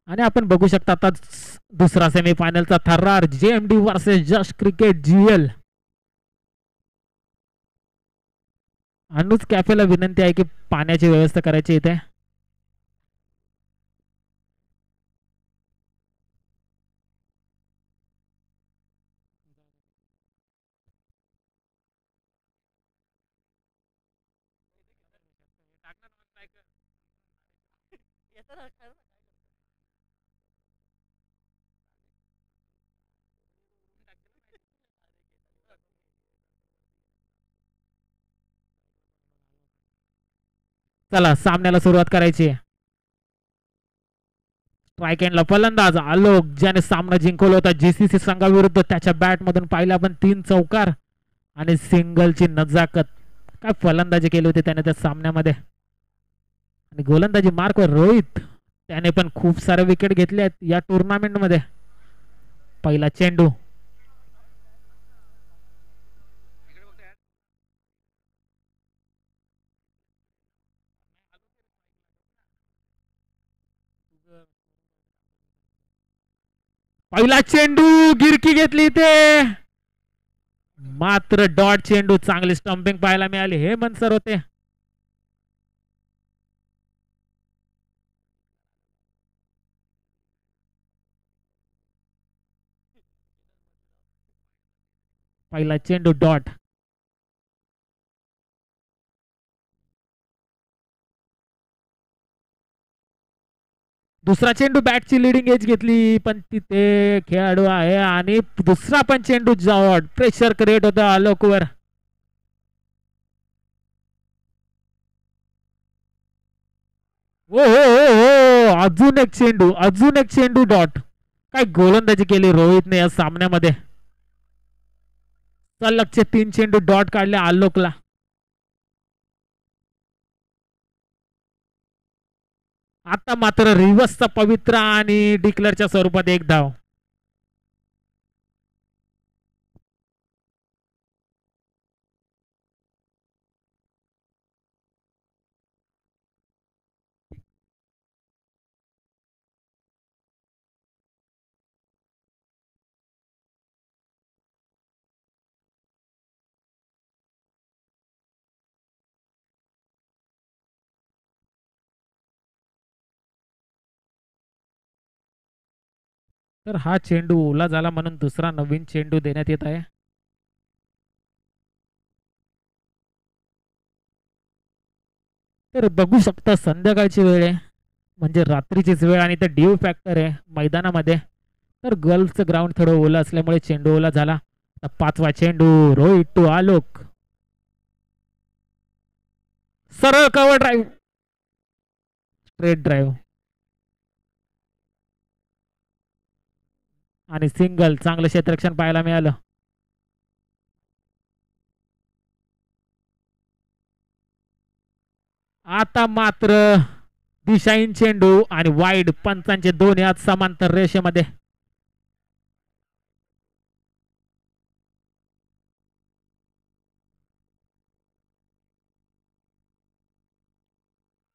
आणि आपण बघू शकता आता दुसरा सेमीफायनलचा थरार JMD versus just cricket GL. Anuj कॅफेला विनंती आहे की पाण्याची व्यवस्था करायची इथे. चला सामन्याला सुरुवात करायची. स्ट्राईक एंडला फलंदाज आलोक, ज्याने सामना जिंकवला होता GCC संघाविरुद्ध. त्याच्या बॅट मधून पाहिला आपण 3 चौकार आणि सिंगलची नजाकत. काय फलंदाजी केली होती त्याने त्या सामन्यामध्ये. आणि गोलंदाजी मार्कवर रोहित, त्याने पण खूप सारे विकेट घेतले आहेत या टुर्नामेंट मध्ये. पहिला चेंडू गिरकी घेतली ते, मात्र डॉट चेंडू. चांगली स्टंपिंग पाहायला मिळाली. हे मनसर होते. पहिला चेंडू डॉट. दुसरा चेंडू बॅटची लिडिंग एज घेतली, पण तिथे खेळाडू आहे. आणि दुसरा पण चेंडू डॉट. प्रेशर क्रिएट होतं आलोकवर. हो हो हो हो, अजून एक चेंडू डॉट. काय गोलंदाजी केली रोहितने या सामन्यामध्ये. सलगचे 3 चेंडू डॉट काढले आलोकला. आता मात्र रिव्हर्सचा पवित्र आणि डिक्लेअरच्या स्वरूपात 1 धाव. तर हा चेंडू ओला झाला म्हणून दुसरा नवीन चेंडू देण्यात येत आहे. तर बघू शकता संध्याकाळची वेळ आहे, म्हणजे रात्रीचीच वेळ, आणि ते ड्यू फॅक्टर आहे मैदानामध्ये. तर गर्ल्सचं ग्राउंड थोडं ओला असल्यामुळे चेंडू ओला झाला. 5वा चेंडू रोहित टू आलोक. सरळ कव्हर ड्राईव्ह, स्ट्रेट ड्राईव्ह आणि सिंगल. चांगलं क्षेत्ररक्षण पाहायला मिळालं. आता मात्र दिशाहीन चेंडू आणि वाईड. पंचांचे 2 यात समांतर रेषेमध्ये.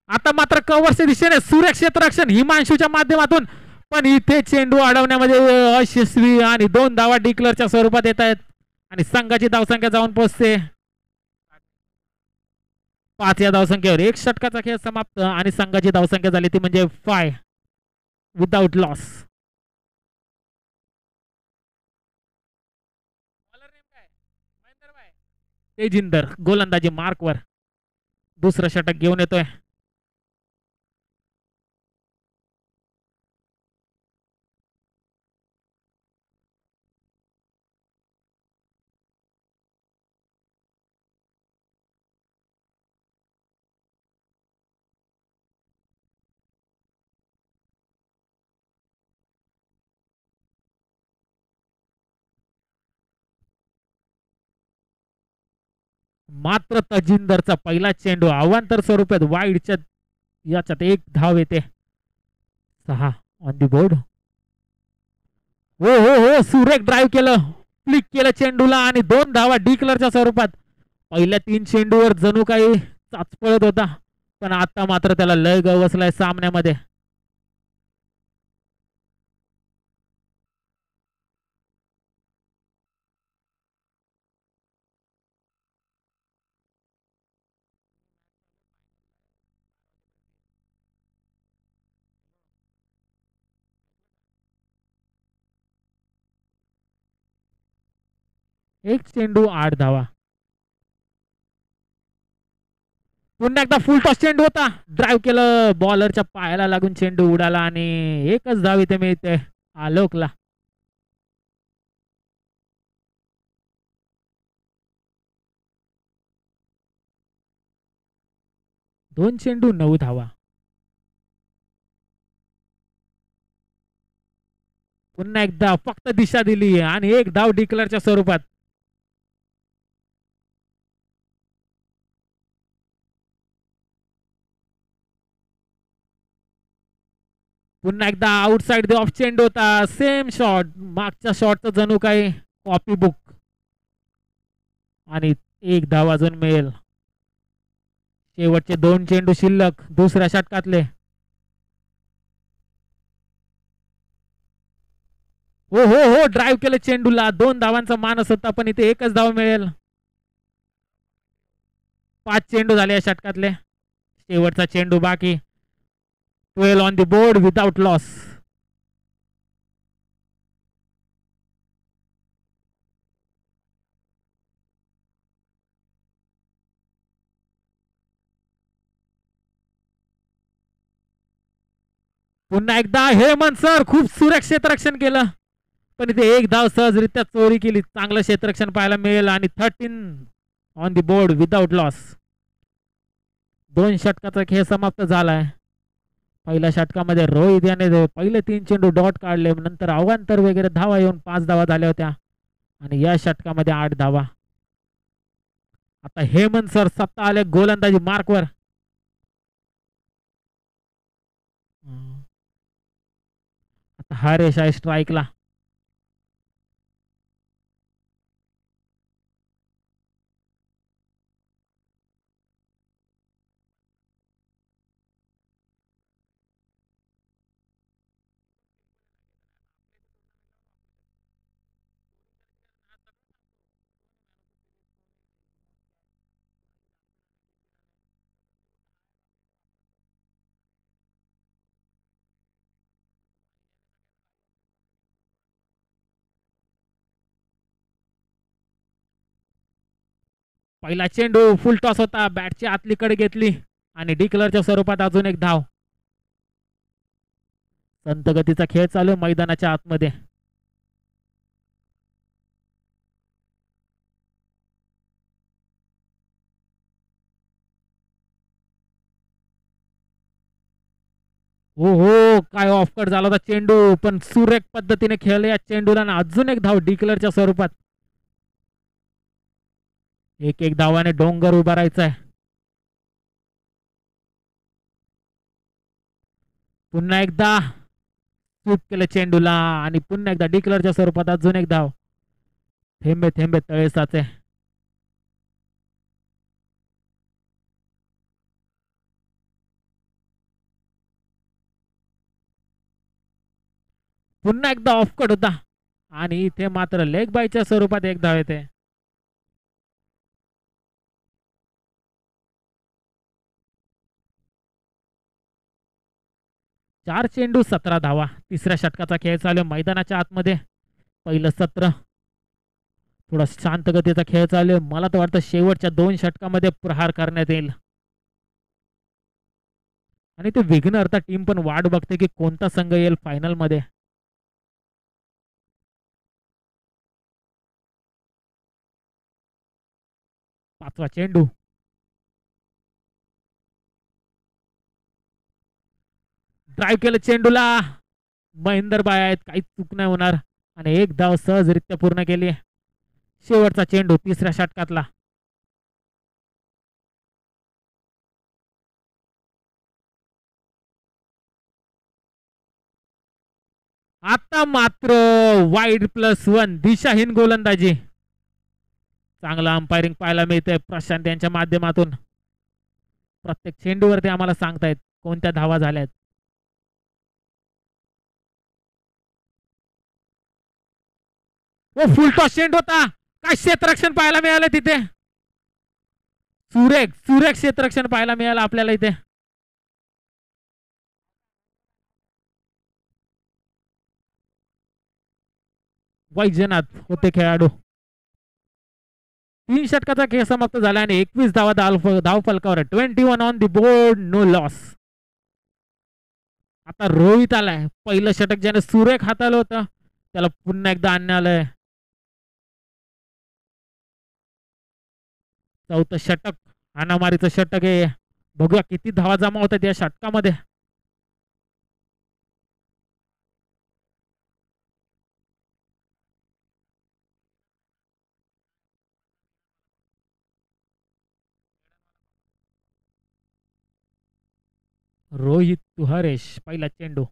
आता मात्र कव्हरच्या दिशेने सुरेख क्षेत्ररक्षण हिमांशूच्या माध्यमातून, पण इथे चेंडू अडवण्यामध्ये अयशस्वी आणि 2 धावा डिक्लेअरच्या स्वरूपात येत आहेत. आणि संघाची धावसंख्या जाऊन पोहोचते 5 या धावसंख्येवर. 1 षटकाचा खेळ समाप्त आणि संघाची धावसंख्या झाली ती म्हणजे 5 विदाउट लॉस. तेजिंदर गोलंदाजी मार्कवर दुसरं षटक घेऊन येतोय. मात्र तजिंदरचा पहिला चेंडू अवांतर स्वरूपात वाईडच्या याच्यात 1 धाव येते. 6 ऑन दी बोर्ड. हो हो हो, सुरेख ड्राईव्ह केलं, फ्लिक केलं चेंडूला आणि 2 धावा डिक्लेअरच्या स्वरूपात. पहिल्या 3 चेंडूवर जणू काही चाचपळत होता, पण आता मात्र त्याला लय गवसलाय सामन्यामध्ये. एक चेंडू 8 धावा. पुन्हा एकदा फुल टॉस चेंडू होता. ड्राईव्ह केलं, बॉलरच्या पायाला लागून चेंडू उडाला आणि एकच धाव इथे मिळते आलोकला. 2 चेंडू 9 धावा. पुन्हा एकदा फक्त दिशा दिली आणि एक धाव डिक्लेअरच्या स्वरूपात. पुन्हा एकदा आउटसाइड द ऑफ चेंडू होता. सेम शॉट, मागच्या शॉटचं जणू काही कॉपी बुक. आणि एक धाव अजून मिळेल. शेवटचे 2 चेंडू शिल्लक दुसऱ्या षटकातले. हो हो हो, ड्राईव्ह केलं चेंडूला. 2 धावांचा मानस होता पण इथे एकच धाव मिळेल. 5 चेंडू झाले या षटकातले. शेवटचा चेंडू बाकी. 12 on the board without loss. पुन्हा एकदा हेमंत सर खूप सुरक्षित रक्षण केलं पण इथे एक धाव सहजरित्या चोरी केली. चांगलं क्षेत्ररक्षण पाहायला मिळेल आणि 13 on the board without loss. 2 षटकाचा खेळ समाप्त झालाय. पहिल्या षटकामध्ये रोहित याने पहिले 3 चेंडू डॉट काढले, नंतर अवांतर वगैरे धावा येऊन 5 धावा झाल्या होत्या आणि या षटकामध्ये 8 धावा. आता हेमंत सर सत्ता आले गोलंदाजी मार्कवर. आता हरेश आहे स्ट्राईकला. पहिला चेंडू फुल टॉस होता. बॅटची आतलीकडे घेतली आणि डिक्लरच्या स्वरूपात अजून एक धाव. संत गतीचा खेळ चालू मैदानाच्या आतमध्ये. हो हो, काय ऑफ कट झाला होता चेंडू पण सुरेख पद्धतीने खेळले या चेंडूला ना अजून एक धाव डिक्लरच्या स्वरूपात. एक एक धावाने डोंगर उभा राहायचा आहे. पुन्हा एकदा स्वीप केलं चेंडूला आणि पुन्हा एकदा डिक्लरच्या स्वरूपात अजून एक धाव. थेंबे थेंबे तळे साचे. पुन्हा एकदा ऑफ कट होता आणि इथे मात्र लेग बायच्या स्वरूपात एक धाव येते. 4 चेंडू 17 धावा. तिसऱ्या षटकाचा खेळ चालू मैदानाच्या आतमध्ये. पहिलं सत्र थोडा शांत गतीचा खेळ चालू. मला तर वाटतं शेवटच्या 2 षटकामध्ये प्रहार करण्यात येईल आणि ते विघ्नहर्ता टीम पण वाट बघते की कोणता संघ येईल फायनल मध्ये. पाचवा चेंडू. ड्राईव्ह केलं चेंडूला. महेंदर बाय आहेत, काही चूक नाही होणार आणि एक धाव सहजरित्या पूर्ण केली. शेवटचा चेंडू तिसऱ्या षटकातला. आता मात्र वाईड+1 दिशाहीन गोलंदाजी. चांगला अंपायरिंग पाहायला मिळते प्रशांत यांच्या माध्यमातून. प्रत्येक चेंडूवरती आम्हाला सांगतायत कोणत्या धावा झाल्यात. फुलटॉस चेंडू होता. काय क्षेत्ररक्षण पाहायला मिळालं तिथे. सुरेख सुरेख क्षेत्ररक्षण पाहायला मिळालं आपल्याला इथे. वैजनाथ होते खेळाडू. 3 षटकाचा खेळ समाप्त झाला आणि 21 धावा धाव फलकावर. 21 on the board, no loss. आता रोहित आलाय. पहिलं षटक ज्याने सुरेख हाताळलं होतं त्याला पुन्हा एकदा आणण्यात आलंय. चौथं षटक, हाणामारीचं षटक आहे. बघूया किती धावा जमा होतात या षटकामध्ये. रोहित तुहारेश पहिला चेंडू.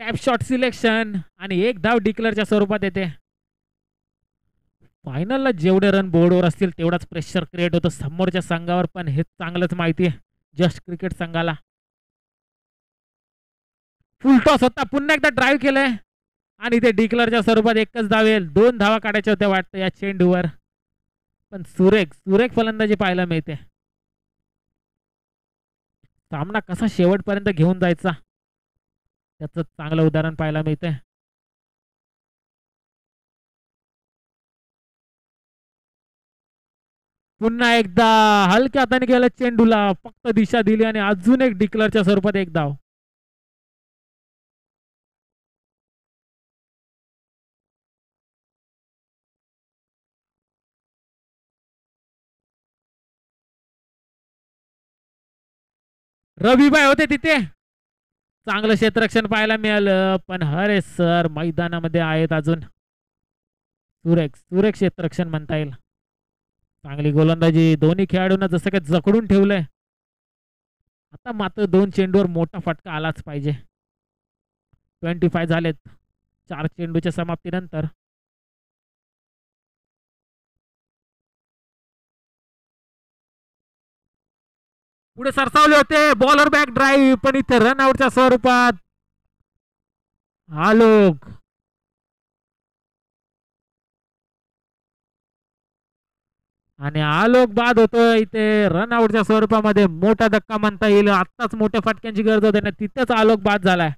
टॅप शॉट सिलेक्शन आणि एक धाव डिक्लेअरच्या स्वरूपात येते. फायनलला जेवढे रन बोर्डवर असतील तेवढाच प्रेशर क्रिएट होतं समोरच्या संघावर, पण हे चांगलंच माहिती आहे जस्ट क्रिकेट संघाला. फुल टॉस होता. पुन्हा एकदा ड्राईव्ह केलंय आणि ते डिक्लेअरच्या स्वरूपात एकच धाव येईल. 2 धावा काढायच्या होत्या वाटतं या चेंडूवर, पण सुरेख सुरेख फलंदाजी पाहायला मिळते. सामना कसा शेवटपर्यंत घेऊन जायचा त्याचं चांगलं उदाहरण पाहायला मिळते. पुन्हा एकदा हलक्या हाताने गेलं चेंडूला, फक्त दिशा दिली आणि अजून एक डिक्लेअरच्या स्वरूपात एक धाव. रविबाई होते तिथे. चांगलं क्षेत्ररक्षण पाहायला मिळालं, पण हरे सर मैदानामध्ये आहेत अजून. सुरेख सुरेख क्षेत्ररक्षण म्हणता येईल. चांगली गोलंदाजी दोन्ही खेळाडूंना जसं काही जखडून ठेवलंय. आता मात्र 2 चेंडूवर मोठा फटका आलाच पाहिजे. 25 झालेत 4 चेंडूच्या समाप्तीनंतर. पुढे सरसावले होते. बॉलर बॅक ड्राईव्ह, पण इथे रन आउटच्या स्वरूपात आलोक. आणि आलोक बाद होतोय इथे रन आउटच्या स्वरूपामध्ये. मोठा धक्का म्हणता येईल. आत्ताच मोठ्या फटक्यांची गरज होते ना, तिथेच आलोक बाद झालाय.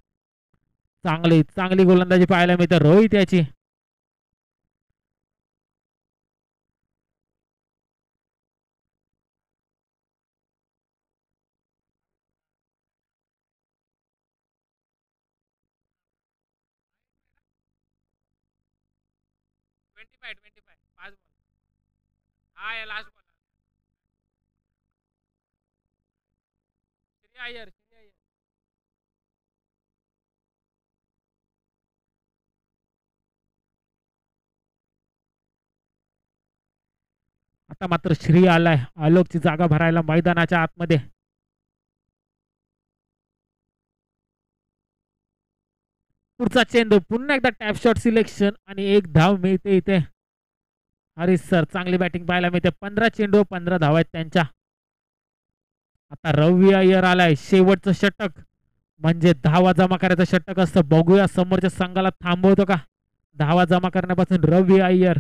चांगली चांगली गोलंदाजी पाहायला मिळते रोहित याची. आता मात्र श्री आलाय आलोकची जागा भरायला मैदानाच्या आतमध्ये. पुढचा चेंडू, पुन्हा एकदा टॅप शॉट सिलेक्शन आणि एक धाव मिळते इथे. अरे सर चांगली बॅटिंग पाहायला मिळते. 15 चेंडू 15 धावा आहेत त्यांच्या. आता रवी अय्यर आलाय. शेवटचं षटक म्हणजे धावा जमा करायचं षटक असतं. बघूया समोरच्या संघाला थांबवतो का धावा जमा करण्यापासून रवी अय्यर.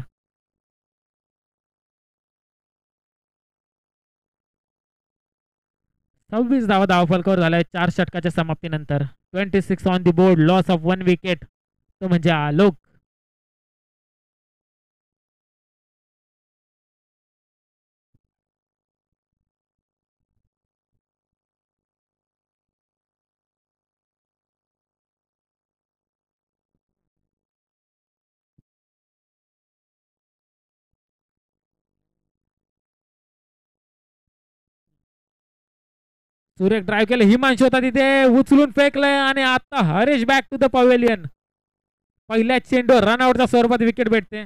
26 धावा धावफलकावर झालाय 4 षटकाच्या समाप्तीनंतर. 26 on the board, loss of 1 wicket. तो म्हणजे आलोक. सुरेख ड्राईव्ह केलं. हिमांशू होता तिथे, उचलून फेकलंय आणि आता Harish back to the pavilion. पहिल्या चेंडू रनआउटच्या स्वरूपात विकेट भेटते.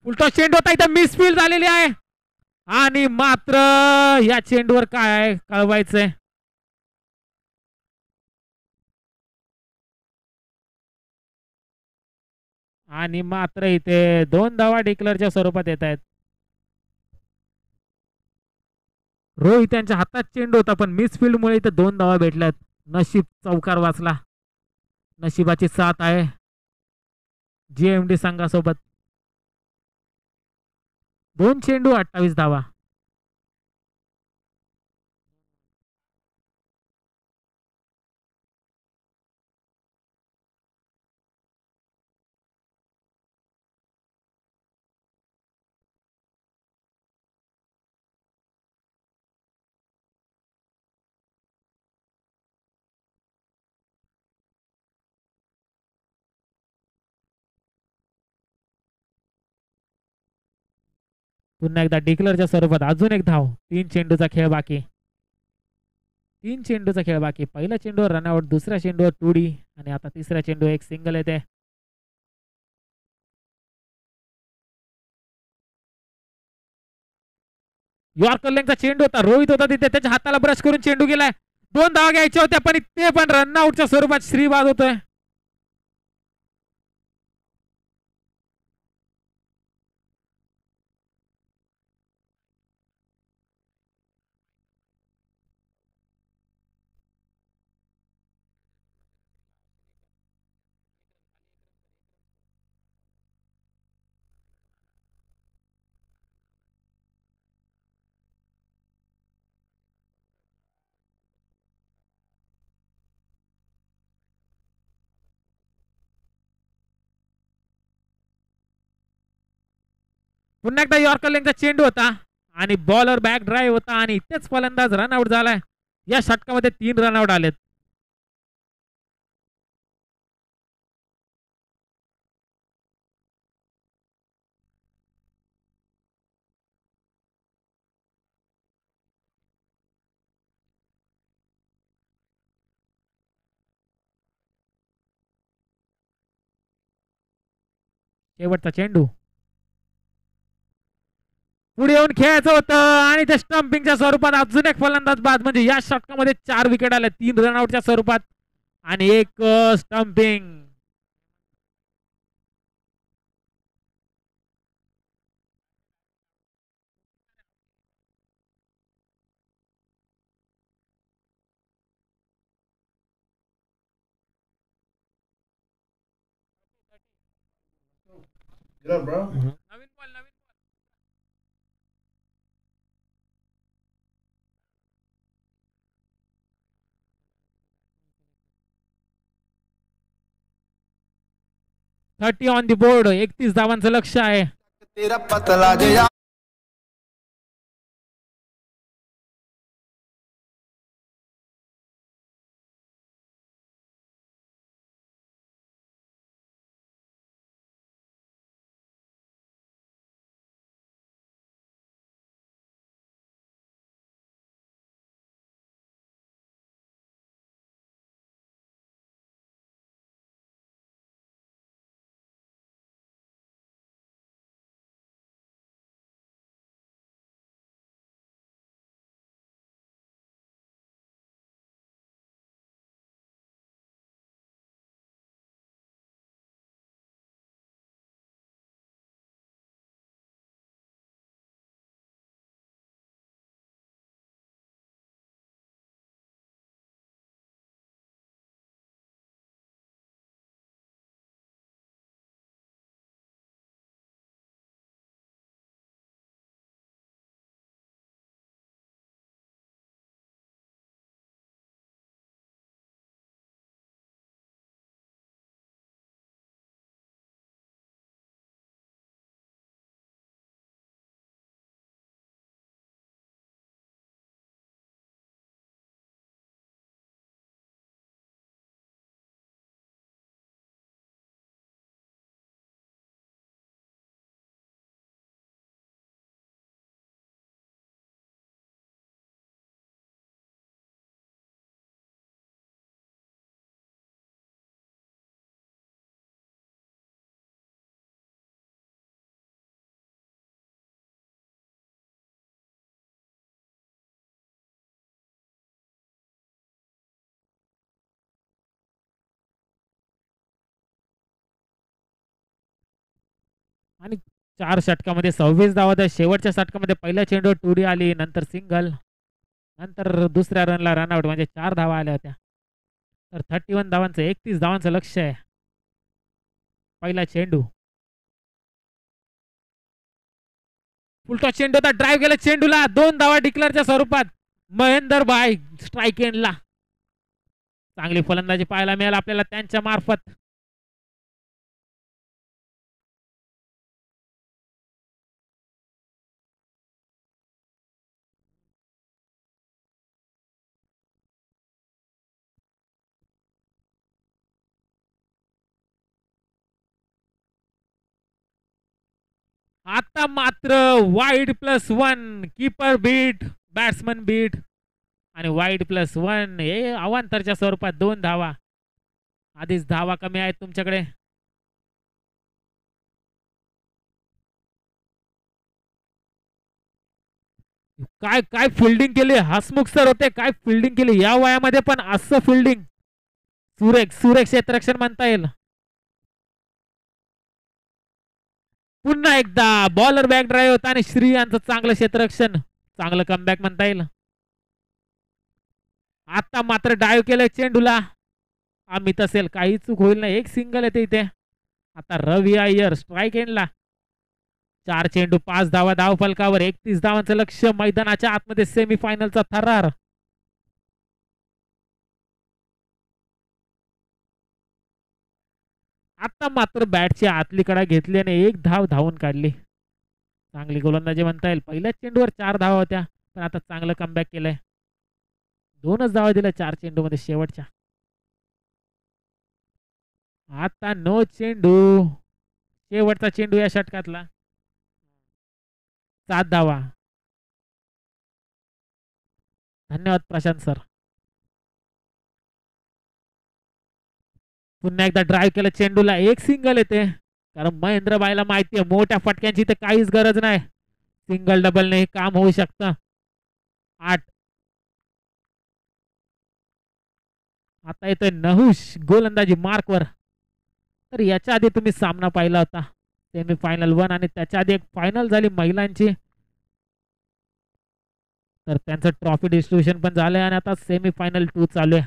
उलटा चेंडू होता इथं मिसफील्ड झालेली आहे आणि मात्र या चेंडूवर काय आहे कळवायचंय. आणि मात्र इथे 2 धावा डिक्लेअरच्या स्वरूपात येत आहेत. रोहित यांच्या हातात चेंडू होता पण मिसफील्ड मुळे इथे 2 धावा भेटल्यात. नशीब चौकार वाचला. नशिबाची साथ आहे जीएमडी संघासोबत. 2 चेंडू 28 धावा. पुन्हा एकदा डिक्लेअरच्या स्वरूपात अजून एक धाव. 3 चेंडूचा खेळ बाकी. 3 चेंडूचा खेळ बाकी. पहिल्या चेंडूवर रनआउट, दुसऱ्या चेंडूवर टुडी आणि आता तिसऱ्या चेंडू एक सिंगल येते. यॉर्कर लेगचा चेंडू होता. रोहित होता तिथे. त्याच्या हाताला ब्रश करून चेंडू गेलाय. 2 धावा घ्यायच्या होत्या पण ते पण रनआउटच्या स्वरूपात श्रीबाद होतोय. पुन्हा एकदा यॉर्कर लेगचा चेंडू होता आणि बॉलर बॅक ड्राईव्ह होता आणि इथेच फलंदाज रनआउट झालाय. या षटकामध्ये 3 रनआउट आलेत. शेवटचा चेंडू पुढे येऊन खेळायचं होतं आणि ते स्टंपिंगच्या स्वरूपात अजून एक फलंदाज बाद. म्हणजे या षटकामध्ये 4 विकेट आल्या. 3 रनआउटच्या स्वरूपात आणि एक stumping. Good up, bro. Naveen ball. 30 on the board. 31 धावांचं लक्ष आहे. तेरा पतला जे आणि 4 षटकामध्ये 26 धावा होत्या. शेवटच्या षटकामध्ये पहिल्या चेंडूवर टुडी आली, नंतर सिंगल, नंतर दुसऱ्या रनला रनआउट म्हणजे 4 धावा आल्या होत्या. तर 31 धावांचं 31 धावांचं लक्ष आहे. पहिला चेंडू फुलटॉस चेंडू होता, ड्राईव्ह केला चेंडूला, 2 धावा डिक्लेअरच्या स्वरूपात. महेंदर भाई स्ट्राईक एंडला. चांगली फलंदाजी पाहायला मिळाली आपल्याला त्यांच्या मार्फत. आता मात्र वाईड+1 कीपर बीट, बॅट्समन बीट आणि वाईड+1 हे अवांतरच्या स्वरूपात 2 धावा. आधीच धावा कमी आहेत तुमच्याकडे. काय काय फिल्डिंग केली हसमुख सर होते, काय फिल्डिंग केली या वयामध्ये पण असं फिल्डिंग. सुरेख सुरेख क्षेत्ररक्षण म्हणता येईल. पुन्हा एकदा बॉलर बॅक ड्राईव्ह होता आणि श्री यांचं चांगलं क्षेत्ररक्षण, चांगलं कमबॅक म्हणता येईल. आता मात्र डायव्ह केलं चेंडूला, अमित असेल काही चूक होईल ना, एक सिंगल येते इथे. आता रवी अय्यर स्ट्राईक एंडला. 4 चेंडू 5 धावा धाव फलकावर, 31 धावांचं लक्ष. मैदानाच्या आतमध्ये सेमीफायनलचा थरार. आता मात्र बॅटची आतली कडा घेतली आणि 1 धाव धावून काढली. चांगली गोलंदाजी म्हणता येईल. पहिल्याच चेंडूवर 4 धावा होत्या, पण आता चांगलं कमबॅक केलंय. 2च धावा दिल्या 4 चेंडू मध्ये शेवटच्या. आता नो चेंडू, शेवटचा चेंडू या षटकातला. 7 धावा. धन्यवाद प्रशांत सर. पुन्हा एकदा ड्राईव्ह केलं चेंडूला, एक सिंगल येते. कारण महेंद्रबाईला माहिती आहे मोठ्या फटक्यांची तर काहीच गरज नाही, सिंगल डबलने काम होऊ शकतं. 8. आता येतोय नहुष गोलंदाजी मार्कवर. तर याच्या आधी तुम्ही सामना पाहिला होता सेमीफायनल 1 आणि त्याच्या आधी एक फायनल झाली महिलांची. तर त्यांचं ट्रॉफी डिस्ट्रीब्युशन पण झालंय आणि आता सेमीफायनल 2 चालू आहे.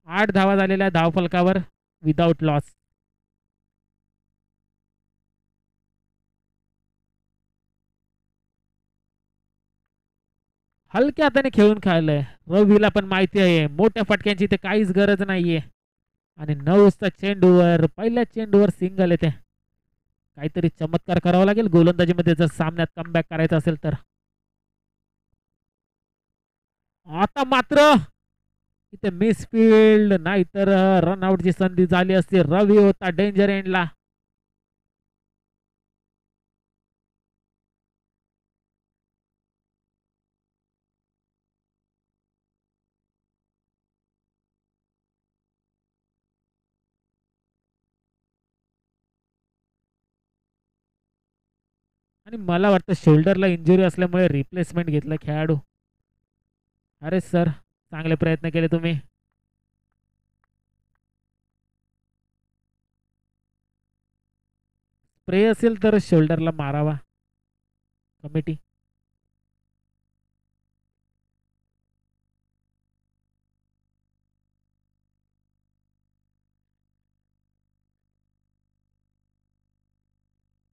आठ धावा झालेल्या धावफलकावर विदाउट लॉस. हलक्या हाताने खेळून खायलंय. रवीला पण माहिती आहे मोठ्या फटक्यांची ते काहीच गरज नाहीये. आणि 9चा चेंडूवर, पहिल्या चेंडूवर सिंगल येते. काहीतरी चमत्कार करावा लागेल गोलंदाजीमध्ये जर सामन्यात कमबॅक करायचं असेल तर. आता मात्र इथे मिसफिल्ड, नाहीतर रनआउटची संधी झाली असती. रवी होता डेंजर एंडला. आणि मला वाटतं शोल्डरला इंजुरी असल्यामुळे रिप्लेसमेंट घेतलं खेळाडू. अरे सर, चांगले प्रयत्न केले तुम्ही. स्प्रे असेल तर शोल्डरला मारावा कमिटी.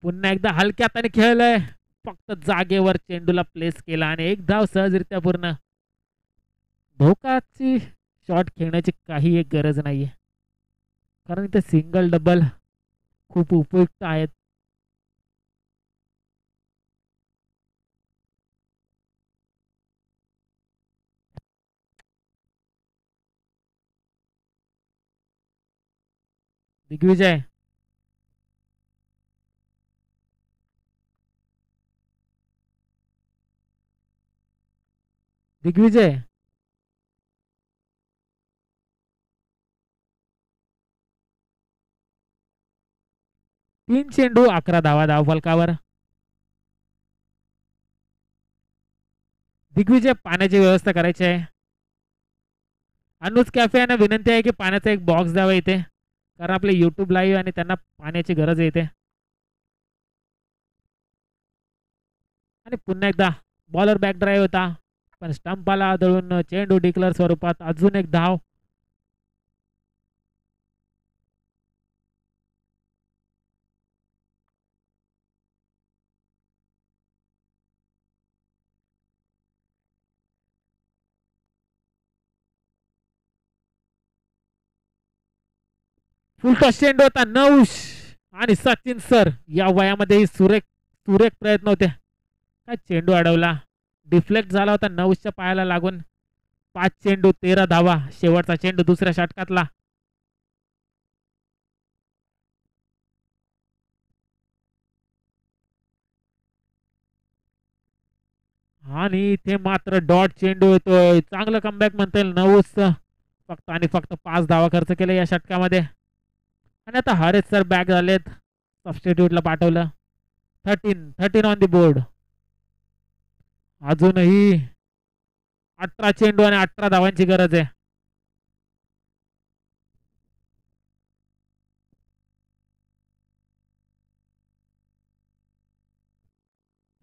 पुन्हा एकदा हलक्या हाताने खेळलंय, फक्त जागेवर चेंडूला प्लेस केला आणि 1 धाव सहजरित्या पूर्ण. धोकाची शॉट खेळण्याची काही एक गरज नाहीये, कारण इथे सिंगल डबल खूप उपयुक्त आहेत. दिग्विजय, दिग्विजय, तीन चेंडू 11 धावा धावफलकावर. दिग्विजय पाण्याची व्यवस्था करायची आहे. अनुज कॅफे यांना विनंती आहे की पाण्याचा एक बॉक्स द्यावा इथे, कारण आपले युट्यूब लाईव्ह आणि त्यांना पाण्याची गरज येते. आणि पुन्हा एकदा बॉलर बॅक ड्राईव्ह होता, पण स्टंपाला आदळून चेंडू डिक्लर स्वरूपात. अजून एक धाव. फुलटॉस चेंडू होता. नऊश आणि सचिन सर या वयामध्येही सुरेख सुरेख प्रयत्न होते. काय चेंडू अडवला, डिफ्लेक्ट झाला होता नऊशच्या पायाला लागून. 5 चेंडू 13 धावा. शेवटचा चेंडू दुसऱ्या षटकातला. आणि इथे मात्र डॉट चेंडू येतोय. चांगलं कमबॅक म्हणता येईल नऊस. फक्त आणि फक्त 5 धावा खर्च केले या षटकामध्ये. आणि आता हरेश सर बॅक झालेत, सबस्टिट्यूटला पाठवलं. 13 ऑन दी बोर्ड. अजूनही 18 चेंडू आणि 18 धावांची गरज आहे.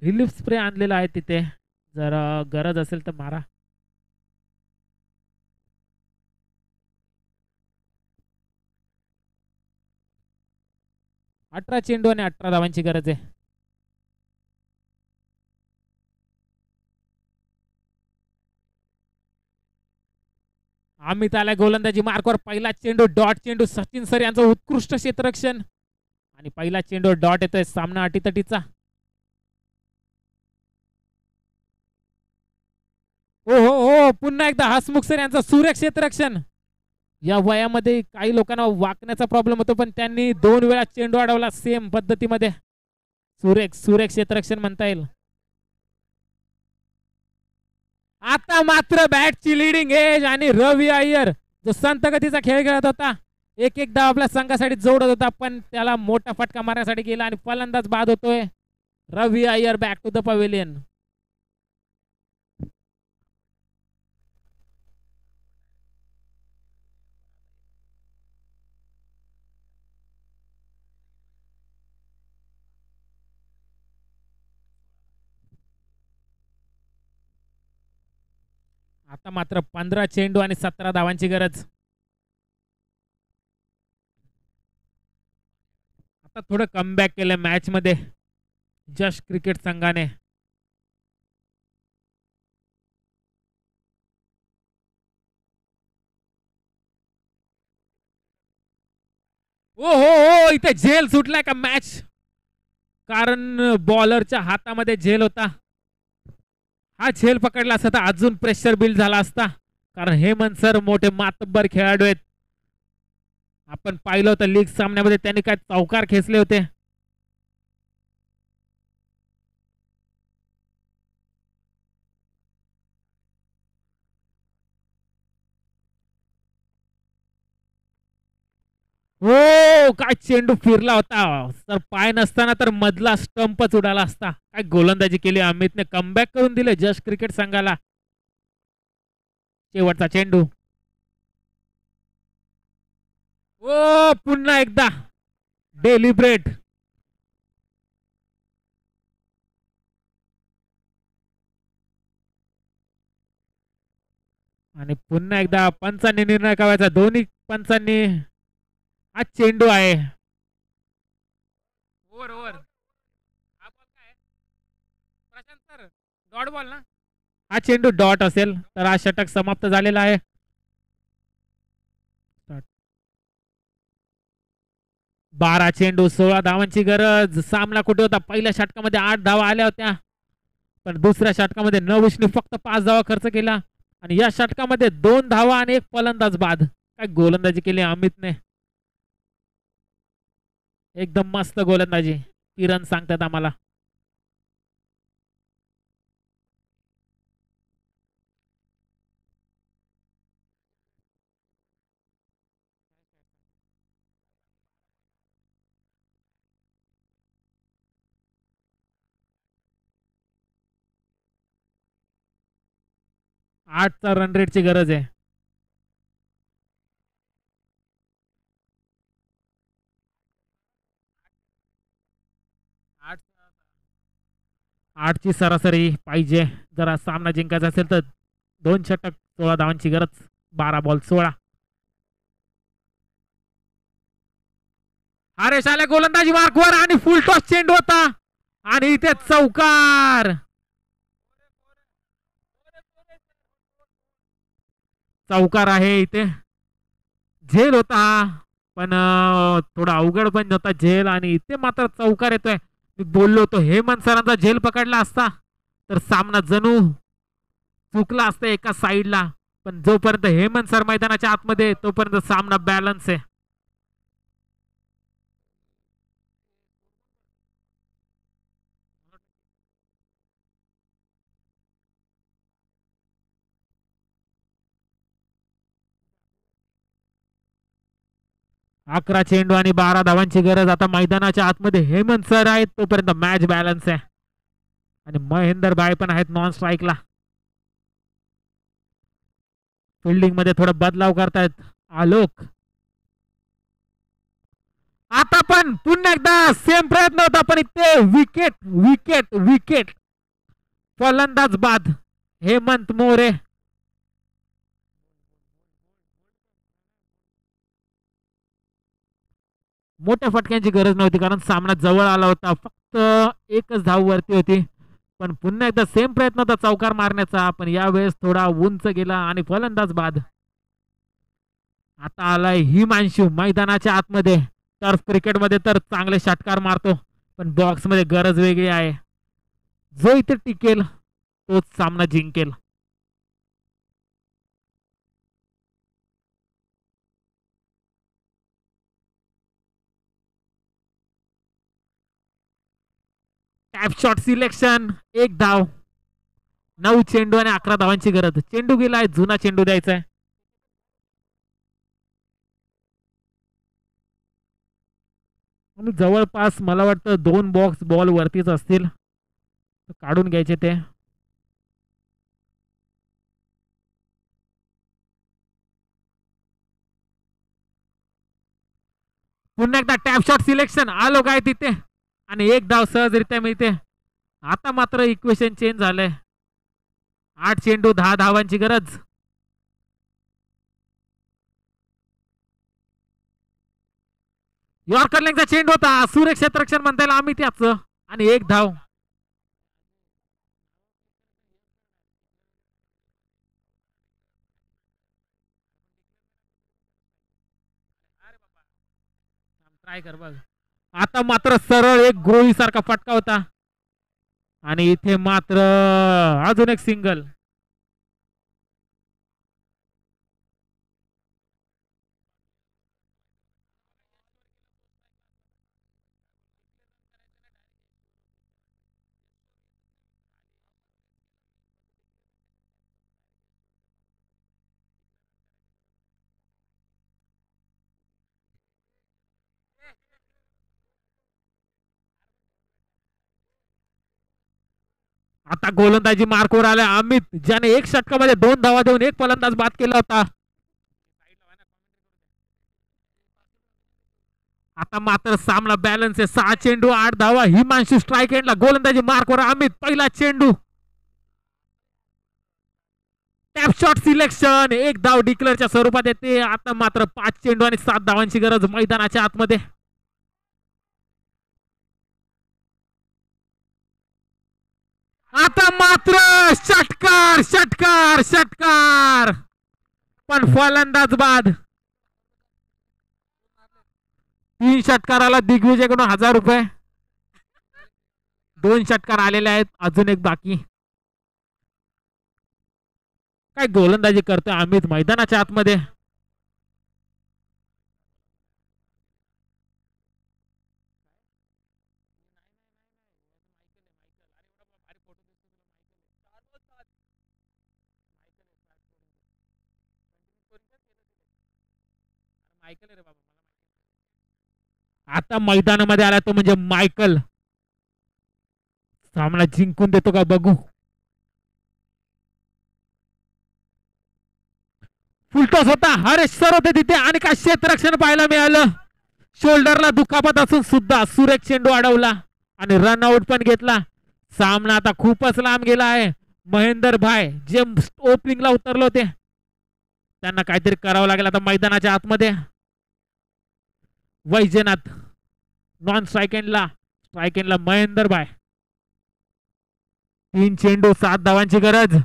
रिलीफ स्प्रे आणलेला आहे तिथे, जर गरज असेल तर मारा. अठरा चेंडू आणि 18 धावांची गरज आहे. अमित आलाय गोलंदाजी मार्कवर. पहिला चेंडू डॉट चेंडू. सचिन सर यांचं उत्कृष्ट क्षेत्ररक्षण. आणि पहिला चेंडू डॉट येतोय. सामना अटीतटीचा. ओ हो हो, पुन्हा एकदा हसमुख सर यांचं सुरेख क्षेत्ररक्षण. या वयामध्ये काही लोकांना वाकण्याचा प्रॉब्लेम होतो, पण त्यांनी 2 वेळा चेंडू अडवला सेम पद्धतीमध्ये. सुरेख सुरेख क्षेत्ररक्षण म्हणता येईल. आता मात्र बॅटची लिडिंग एज आणि रवी अय्यर जो संत गतीचा खेळ खेळत होता, एक एक धाव आपल्या संघासाठी जोडत होता, पण त्याला मोठा फटका मारण्यासाठी गेला आणि फलंदाज बाद होतोय. Ravi Iyer back to the pavilion. आता मात्र 15 चेंडू आणि 17 धावांची गरज. आता थोडं कमबॅक केलं मॅच मध्ये जस्ट क्रिकेट संघाने. ओ हो हो, इथे झेल सुटलाय का मॅच, कारण बॉलरच्या हातामध्ये झेल होता. हा झेल पकडला असता तर अजून प्रेशर बिल्ड झाला असता, कारण हेमंत सर मोठे मातब्बर खेळाडू आहेत. आपण पाहिलं होतं लीग सामन्यामध्ये त्यांनी काय चौकार खेचले होते. हो, काय चेंडू फिरला होता सर. पाय नसताना तर मधला स्टंपच उडाला असता. काय गोलंदाजी केली अमितने, कमबॅक करून दिले जस्ट क्रिकेट संघाला. शेवटचा चेंडू. ओ पुन्हा एकदा डेलिब्रेट. आणि पुन्हा एकदा पंचांनी निर्णय करायचा. दोन्ही पंचांनी. हा चेंडू आहे. Over over. हा बॉल काय प्रशांत सर, डॉट बॉल ना. हा चेंडू डॉट असेल तर हा षटक समाप्त झालेला आहे. 12 चेंडू 16 धावांची गरज. सामना कुठे होता, पहिल्या षटकामध्ये 8 धावा आल्या होत्या, पण दुसऱ्या षटकामध्ये नवशने फक्त 5 धावा खर्च केला. आणि या षटकामध्ये 2 धावा आणि 1 फलंदाज बाद. काय गोलंदाजी केली अमितने, एकदम मस्त गोलंदाजी. 3 रन सांगतात आम्हाला. 8चा रन रेटची गरज आहे. आठ 8ची सरासरी पाहिजे जरा सामना जिंकायचा असेल तर. 2 षटक 16 धावांची गरज. 12 बॉल 16. हरेश आले गोलंदाजी मार्कवर आणि फुल टॉस चेंडू होता आणि इथे चौकार. चौकार आहे इथे. झेल होता पण थोडा अवघड पण होता झेल आणि इथे मात्र चौकार येतोय. मी बोललो होतो हेमंत सरांचा झेल पकडला असता तर सामना जणू चुकला असता एका साईडला. पण जोपर्यंत हेमंत सर मैदानाच्या आतमध्ये तोपर्यंत सामना बॅलन्स आहे. अकरा चेंडू आणि 12 धावांची गरज. आता मैदानाच्या आतमध्ये हेमंत सर आहेत तोपर्यंत मॅच बॅलन्स आहे आणि महेंदर भाई पण आहेत नॉन स्ट्राईकला. फिल्डिंग मध्ये थोडा बदलाव करतायत आलोक. आता पण पुन्हा एकदा सेम प्रयत्न होता पण इथे विकेट विकेट विकेट. फलंदाज बाद हेमंत मोरे. मोठ्या फटक्यांची गरज नव्हती कारण सामना जवळ आला होता. फक्त एकच धाव वरती होती पण पुन्हा एकदा सेम प्रयत्न होता चौकार मारण्याचा पण यावेळेस थोडा उंच गेला आणि फलंदाज बाद. आता आलाय हिमांशू मैदानाच्या आतमध्ये. टर्फ क्रिकेट मध्ये तर चांगले षटकार मारतो पण बॉक्स मध्ये गरज वेगळी आहे. जो इथे टिकेल तोच सामना जिंकेल. Tap shot selection. एक धाव. 9 चेंडू आणि 11 धावांची गरज. चेंडू गेलाय जुना चेंडू द्यायचा आहे. आणि जवळपास मला वाटतं 2 बॉक्स बॉल वरतीच असतील. काढून घ्यायचे ते. पुन्हा एकदा टॅप शॉट सिलेक्शन. आलो काय तिथे आणि एक धाव सहजरित्या मिळते. आता मात्र इक्वेशन चेंज झालंय. 8 चेंडू 10 धावांची गरज. यॉर्कर लेगचा चेंडू होता. सुरेख क्षेत्ररक्षण म्हणता येईल आम्ही त्याच आणि एक धाव. ट्राय कर बघ. आता मात्र सरळ एक गृही सारखा फटका होता आणि इथे मात्र अजून एक सिंगल. आता गोलंदाजी मार्कवर आले अमित ज्याने एक षटकामध्ये 2 धावा देऊन एक फलंदाज बाद केला होता. आता मात्र सामना बॅलन्स आहे. 6 चेंडू 8 धावा. हिमांशू स्ट्राईक एंडला. गोलंदाजी मार्कवर अमित. पहिला चेंडू. Tap shot selection. एक धाव डिक्लेअरच्या स्वरूपात येते. आता मात्र 5 चेंडू आणि 7 धावांची गरज मैदानाच्या आतमध्ये. आता मात्र षटकार षटकार षटकार पण फलंदाज बाद. 3 षटकाराला दिग्विजयकडून 1000 रुपये. 2 षटकार आलेले आहेत. अजून एक बाकी. काय गोलंदाजी करतोय अमित मैदानाच्या आतमध्ये. आता मैदानामध्ये आला तो म्हणजे मायकल. सामना जिंकून देतो का बघू. फुलटॉस होता. हरेश सर होते तिथे आणि काय क्षेत्ररक्षण पाहायला मिळालं. शोल्डरला दुखापत असून सुद्धा सुरेख चेंडू अडवला आणि रनआउट पण घेतला. सामना आता खूपच लांब गेला आहे. महेंदर भाई जे ओपनिंगला उतरले होते त्यांना काहीतरी करावं लागेल आता मैदानाच्या आतमध्ये. वैजनाथ नॉन स्ट्राईक एंडला महेंदर भाई. 3 चेंडू 7 धावांची गरज.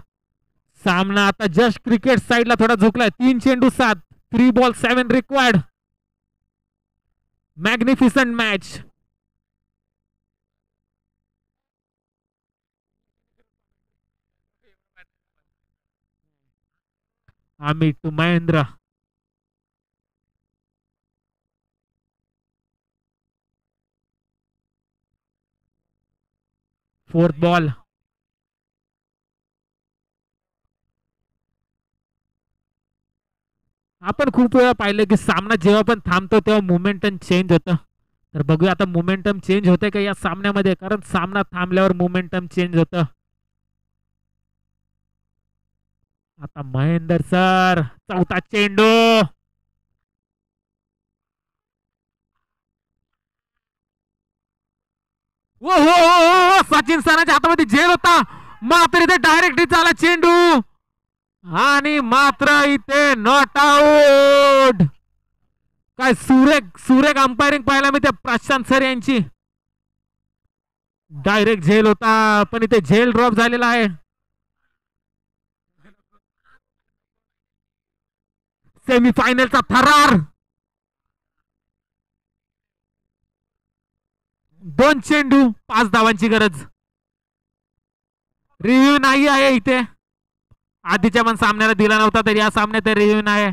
सामना आता जस्ट क्रिकेट साइडला थोडा झुकलाय. 3 चेंडू 7, 3 ball 7 required. Magnificent match. Amit to Mahendra. Fourth ball. आपण खूप वेळा पाहिलं की सामना जेव्हा पण थांबतो तेव्हा मोमेंटम चेंज होतं. तर बघूया आता मोमेंटम चेंज होते का या सामन्यामध्ये, कारण सामना थांबल्यावर मोमेंटम चेंज होतं. आता महेंदर सर चौथा चेंडू. ओ हो सचिन सरांच्या हातामध्ये झेल होता. मात्र इथे डायरेक्ट झाला चेंडू आणि मात्र इथे नॉट आउट. काय सुरेख अंपायरिंग पाहायला मी त्या प्रशांत सर यांची. डायरेक्ट झेल होता पण इथे झेल ड्रॉप झालेला आहे. सेमीफायनलचा थरार. 2 चेंडू 5 धावांची गरज. रिव्ह्यू नाही आहे इथे. आधीच्या पण सामन्याला दिला नव्हता तर या सामन्यात रिव्ह्यू नाही.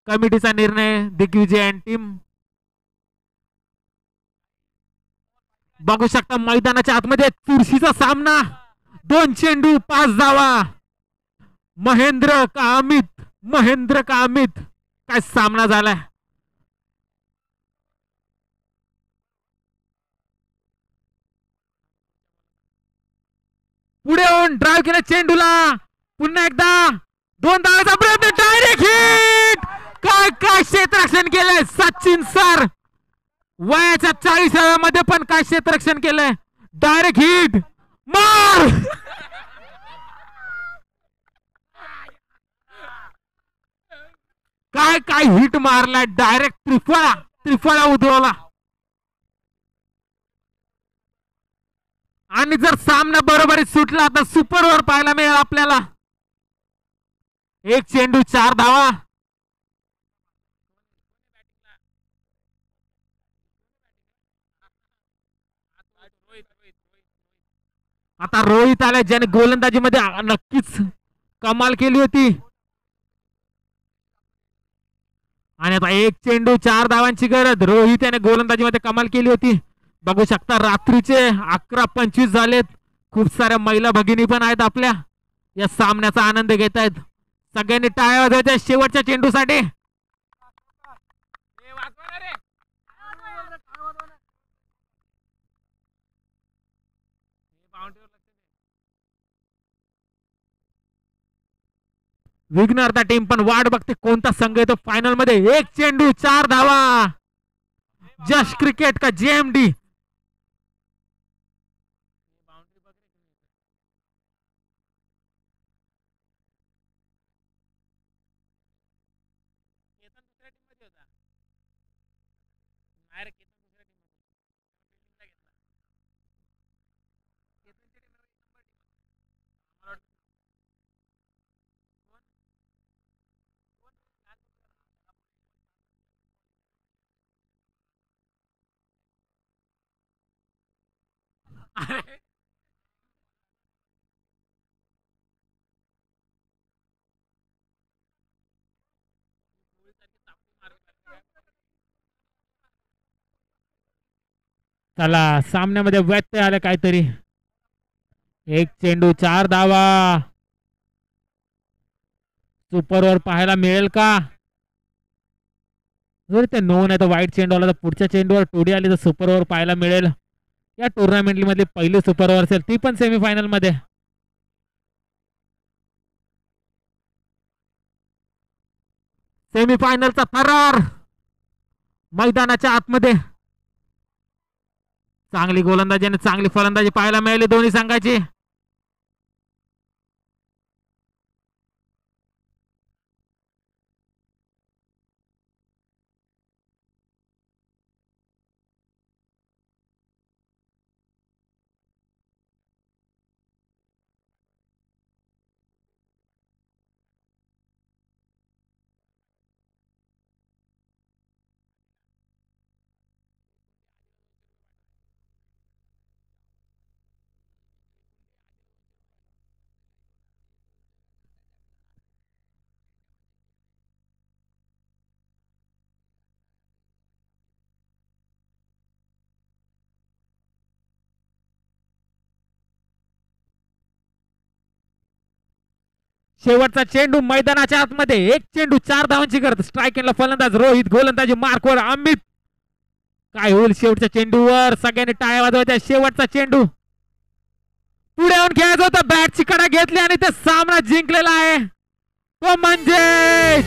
कमिटीचा निर्णय. Digvijay and team. बघू शकता मैदानाच्या आतमध्ये चुरशीचा सामना. 2 चेंडू 5 धावा. महेंद्र का अमित काय सामना झालाय. पुढे होऊन ड्राईव्ह केला चेंडूला. पुन्हा एकदा 2 धावांचा प्रयत्न. Direct hit. काय क्षेत्ररक्षण केलंय सचिन सर. वयाच्या 40व्या मध्ये पण काय क्षेत्ररक्षण केलंय. Direct hit. मार. काय हिट मारलाय. डायरेक्ट त्रिफळा उधळला. आणि जर सामना बरोबरीत सुटला तर सुपर ओव्हर पाहायला मिळेल आपल्याला. 1 चेंडू 4 धावा. आता रोहित आला ज्याने गोलंदाजीमध्ये नक्कीच कमाल केली होती. आणि आता 1 चेंडू 4 धावांची गरज. रोहित याने गोलंदाजीमध्ये कमाल केली होती. बघू शकता रात्रीचे 11:25 झालेत. खूप साऱ्या महिला भगिनी पण आहेत आपल्या या सामन्याचा आनंद घेत आहेत. सगळ्यांनी टाळ्या वाजवायच्या शेवटच्या चेंडूसाठी. विघ्नहर्ता टीम पण वाट बघते कोणता संघ येतो फायनल मध्ये. 1 चेंडू 4 धावा. जस्ट क्रिकेट का जेएमडी. चला सामन्यामध्ये व्यत्यय आले काहीतरी. 1 चेंडू 4 धावा. सुपर ओव्हर पाहायला मिळेल का. जर ते नो नाही तर वाईट चेंडू आला तर पुढच्या चेंडूवर टोडी आली तर सुपर ओव्हर पाहायला मिळेल. या टुर्नामेंट मधली पहिली सुपर ओव्हर असेल ती पण सेमीफायनल मध्ये. सेमीफायनलचा फरार मैदानाच्या आतमध्ये. चांगली गोलंदाजी आणि चांगली फलंदाजी पाहायला मिळाली दोन्ही संघाची. शेवटचा चेंडू मैदानाच्या आतमध्ये. एक चेंडू 4 धावांची करत. स्ट्राईक एंडला फलंदाज रोहित, गोलंदाजी मार्कवर अमित. काय होईल शेवटच्या चेंडूवर? सगळ्यांनी टाळ्या वाजवायच्या. शेवटचा चेंडू पुढे येऊन खेळायचा होता. बॅटची कडा घेतली आणि ते सामना जिंकलेला आहे तो म्हणजे